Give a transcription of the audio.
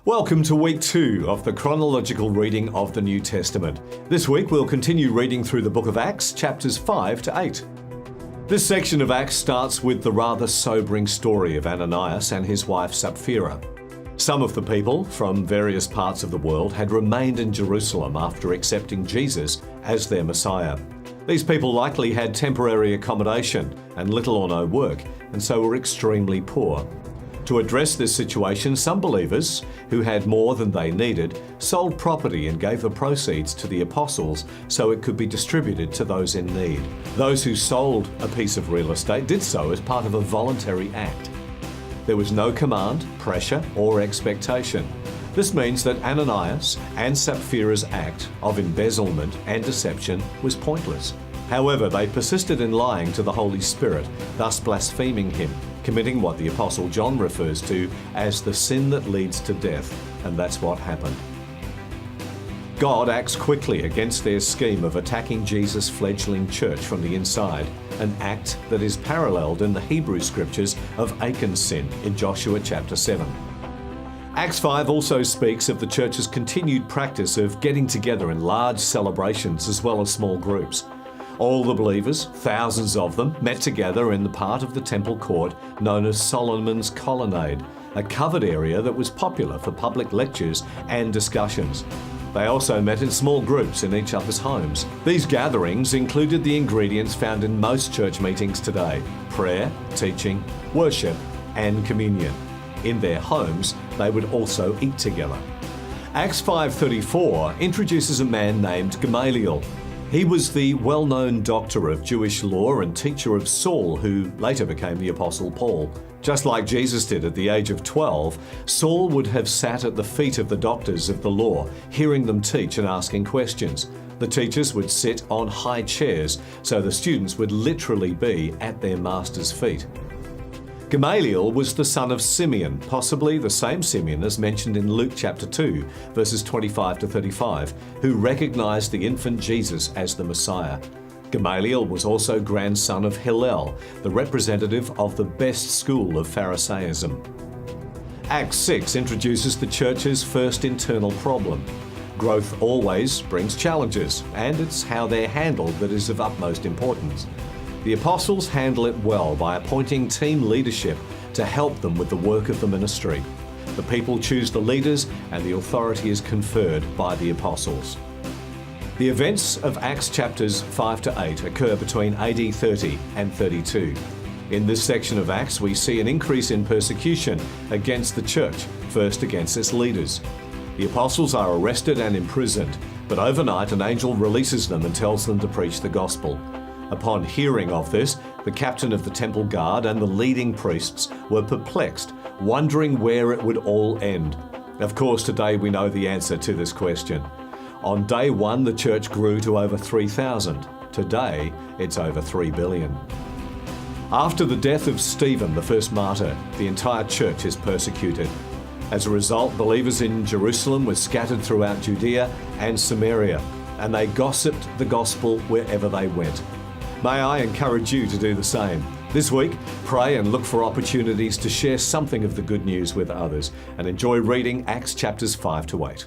Welcome to week 2 of the chronological reading of the New Testament. This week we'll continue reading through the book of Acts, chapters 5 to 8. This section of Acts starts with the rather sobering story of Ananias and his wife Sapphira. Some of the people from various parts of the world had remained in Jerusalem after accepting Jesus as their Messiah. These people likely had temporary accommodation and little or no work, and so were extremely poor. To address this situation, some believers, who had more than they needed, sold property and gave the proceeds to the apostles so it could be distributed to those in need. Those who sold a piece of real estate did so as part of a voluntary act. There was no command, pressure, or expectation. This means that Ananias and Sapphira's act of embezzlement and deception was pointless. However, they persisted in lying to the Holy Spirit, thus blaspheming him, committing what the Apostle John refers to as the sin that leads to death, and that's what happened. God acts quickly against their scheme of attacking Jesus' fledgling church from the inside, an act that is paralleled in the Hebrew scriptures of Achan's sin in Joshua chapter 7. Acts 5 also speaks of the church's continued practice of getting together in large celebrations as well as small groups. All the believers, thousands of them, met together in the part of the temple court known as Solomon's Colonnade, a covered area that was popular for public lectures and discussions. They also met in small groups in each other's homes. These gatherings included the ingredients found in most church meetings today: prayer, teaching, worship, and communion. In their homes, they would also eat together. Acts 5:34 introduces a man named Gamaliel. He was the well-known doctor of Jewish law and teacher of Saul, who later became the Apostle Paul. Just like Jesus did at the age of 12, Saul would have sat at the feet of the doctors of the law, hearing them teach and asking questions. The teachers would sit on high chairs, so the students would literally be at their master's feet. Gamaliel was the son of Simeon, possibly the same Simeon as mentioned in Luke chapter 2, verses 25 to 35, who recognized the infant Jesus as the Messiah. Gamaliel was also grandson of Hillel, the representative of the best school of Pharisaism. Acts 6 introduces the church's first internal problem. Growth always brings challenges, and it's how they're handled that is of utmost importance. The apostles handle it well by appointing team leadership to help them with the work of the ministry. The people choose the leaders, and the authority is conferred by the apostles. The events of Acts chapters 5 to 8 occur between AD 30 and 32. In this section of Acts, we see an increase in persecution against the church, first against its leaders. The apostles are arrested and imprisoned, but overnight an angel releases them and tells them to preach the gospel. Upon hearing of this, the captain of the temple guard and the leading priests were perplexed, wondering where it would all end. Of course, today we know the answer to this question. On day 1, the church grew to over 3,000. Today, it's over 3 billion. After the death of Stephen, the first martyr, the entire church is persecuted. As a result, believers in Jerusalem were scattered throughout Judea and Samaria, and they gossiped the gospel wherever they went. May I encourage you to do the same. This week, pray and look for opportunities to share something of the good news with others, and enjoy reading Acts chapters 5 to 8.